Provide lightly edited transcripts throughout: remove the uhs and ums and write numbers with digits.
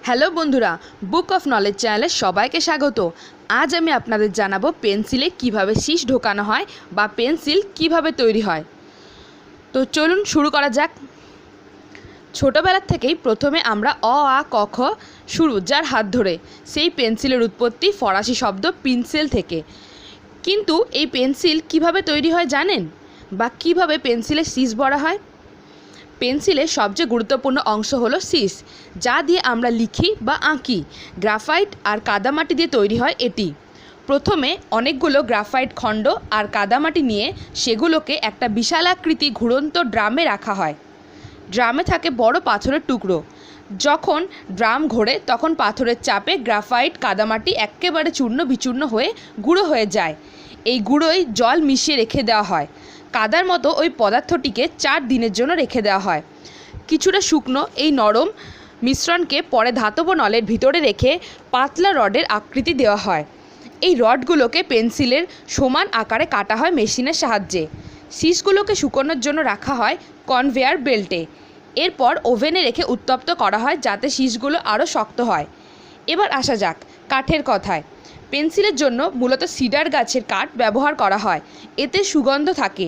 Hello বন্ধুরা, book of knowledge চ্যানেলে সবাইকে স্বাগত। আজ আমি আপনাদের জানাবো পেন্সিলে কিভাবে শীষ ঢোকানো হয় বা পেন্সিল কিভাবে তৈরি হয়। তো চলুন শুরু করা যাক। ছোটোবেলার থেকেই প্রথমে আমরা অ আ ক খ শুরু যার হাত ধরে, সেই পেন্সিলের উৎপত্তি ফরাসি শব্দ পিনসেল থেকে। কিন্তু এই পেন্সিল কিভাবে তৈরি হয় জানেন? বা কিভাবে পেন্সিলে শীষ ভরা হয়? পেন্সিলের সবচেয়ে গুরুত্বপূর্ণ অংশ হলো শীষ, যা দিয়ে আমরা লিখি বা আঁকি। গ্রাফাইট আর কাদামাটি দিয়ে তৈরি হয় এটি। প্রথমে অনেকগুলো গ্রাফাইট খণ্ড আর কাদামাটি নিয়ে সেগুলোকে একটা বিশালাকৃতি ঘুরন্ত ড্রামে রাখা হয়। ড্রামে থাকে বড় পাথরের টুকরো। যখন ড্রাম ঘোরে তখন পাথরের চাপে গ্রাফাইট কাদামাটি একেবারে চূর্ণ বিচূর্ণ হয়ে গুঁড়ো হয়ে যায়। এই গুঁড়োয় জল মিশিয়ে রেখে দেওয়া হয়। কাদার মতো ওই পদার্থটিকে 4 দিনের জন্য রেখে দেওয়া হয়। কিছুটা শুকনো এই নরম মিশ্রণকে পরে ধাতব নলের ভিতরে রেখে পাতলা রডের আকৃতি দেওয়া হয়। এই রডগুলোকে পেন্সিলের সমান আকারে কাটা হয় মেশিনের সাহায্যে। শীষগুলোকে শুকোনোর জন্য রাখা হয় কনভেয়ার বেল্টে। এরপর ওভেনে রেখে উত্তপ্ত করা হয় যাতে শীষগুলো আরও শক্ত হয়। এবার আসা যাক কাঠের কথায়। পেন্সিলের জন্য মূলত সিডার গাছের কাঠ ব্যবহার করা হয়। এতে সুগন্ধ থাকে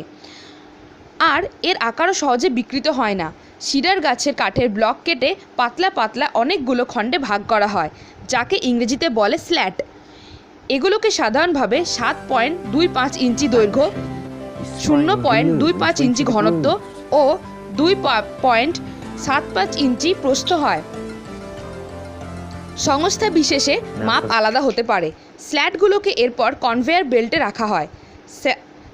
আর এর আকারও সহজে বিকৃত হয় না। সিডার গাছের কাঠের ব্লক কেটে পাতলা পাতলা অনেকগুলো খণ্ডে ভাগ করা হয়, যাকে ইংরেজিতে বলে স্ল্যাট। এগুলোকে সাধারণভাবে 7.25 ইঞ্চি দৈর্ঘ্য, 0.25 ইঞ্চি ঘনত্ব ও 2.75 ইঞ্চি প্রস্থ হয়। সংস্থা বিশেষে মাপ আলাদা হতে পারে। স্ল্যাটগুলোকে এরপর কনভেয়ার বেল্টে রাখা হয়।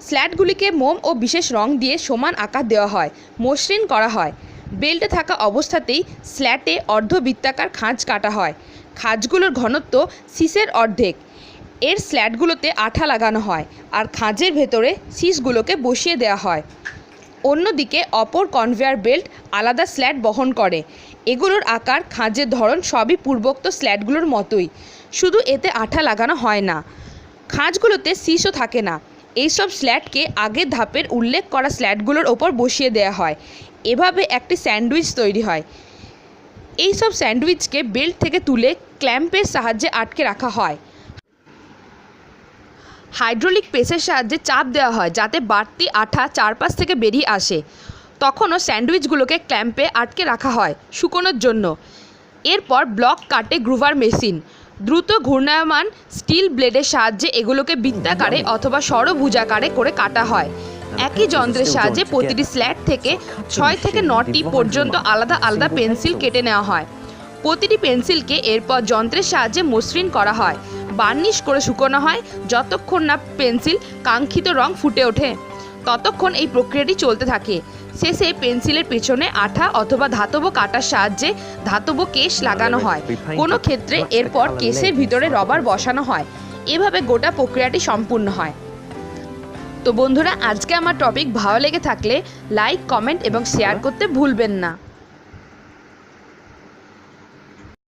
স্ল্যাটগুলিকে মোম ও বিশেষ রং দিয়ে সমান আকার দেওয়া হয়, মসৃণ করা হয়। বেল্টে থাকা অবস্থাতেই স্ল্যাটে অর্ধবৃত্তাকার খাঁজ কাটা হয়। খাঁজগুলোর ঘনত্ব শীষের অর্ধেক। এর স্ল্যাটগুলোতে আঠা লাগানো হয় আর খাঁজের ভেতরে শীষগুলোকে বসিয়ে দেওয়া হয়। অন্যদিকে অপর কনভেয়ার বেল্ট আলাদা স্ল্যাট বহন করে। এগুলোর আকার, খাঁজের ধরন সবই পূর্বোক্ত স্ল্যাটগুলোর মতোই, শুধু এতে আঠা লাগানো হয় না। খাঁজগুলোতে শীষও থাকে না। এইসব স্ল্যাটকে আগের ধাপের উল্লেখ করা স্ল্যাটগুলোর ওপর বসিয়ে দেওয়া হয়। এভাবে একটি স্যান্ডউইচ তৈরি হয়। এইসব স্যান্ডউইচকে বেল্ট থেকে তুলে ক্ল্যাম্পের সাহায্যে আটকে রাখা হয়। হাইড্রোলিক প্রেসের সাহায্যে চাপ দেওয়া হয় যাতে বাড়তি আঠা চারপাশ থেকে বেরিয়ে আসে। তখনও স্যান্ডউইচগুলোকে ক্ল্যাম্পে আটকে রাখা হয় শুকোনোর জন্য। এরপর ব্লক কাটে গ্রুভার মেশিন। দ্রুত ঘূর্ণায়মান স্টিল ব্লেডের সাহায্যে এগুলোকে বৃত্তাকারে অথবা ষড়ভুজাকারে করে কাটা হয়। একই যন্ত্রের সাহায্যে প্রতিটি স্ল্যাট থেকে 6 থেকে 9টি পর্যন্ত আলাদা আলাদা পেন্সিল কেটে নেওয়া হয়। প্রতিটি পেন্সিলকে এরপর যন্ত্রের সাহায্যে মসৃণ করা হয়, বার্নিশ করে শুকোনো হয়। যতক্ষণ না পেন্সিল কাঙ্ক্ষিত রং ফুটে ওঠে ততক্ষণ এই প্রক্রিয়াটি চলতে থাকে। শেষে পেন্সিলের পেছনে আঠা অথবা ধাতব কাটার সাহায্যে ধাতব কেস লাগানো হয়। কোনো ক্ষেত্রে এরপর কেসের ভিতরে রবার বসানো হয়। এভাবে গোটা প্রক্রিয়াটি সম্পূর্ণ হয়। তো বন্ধুরা, আজকে আমার টপিক ভালো লেগে থাকলে লাইক, কমেন্ট এবং শেয়ার করতে ভুলবেন না।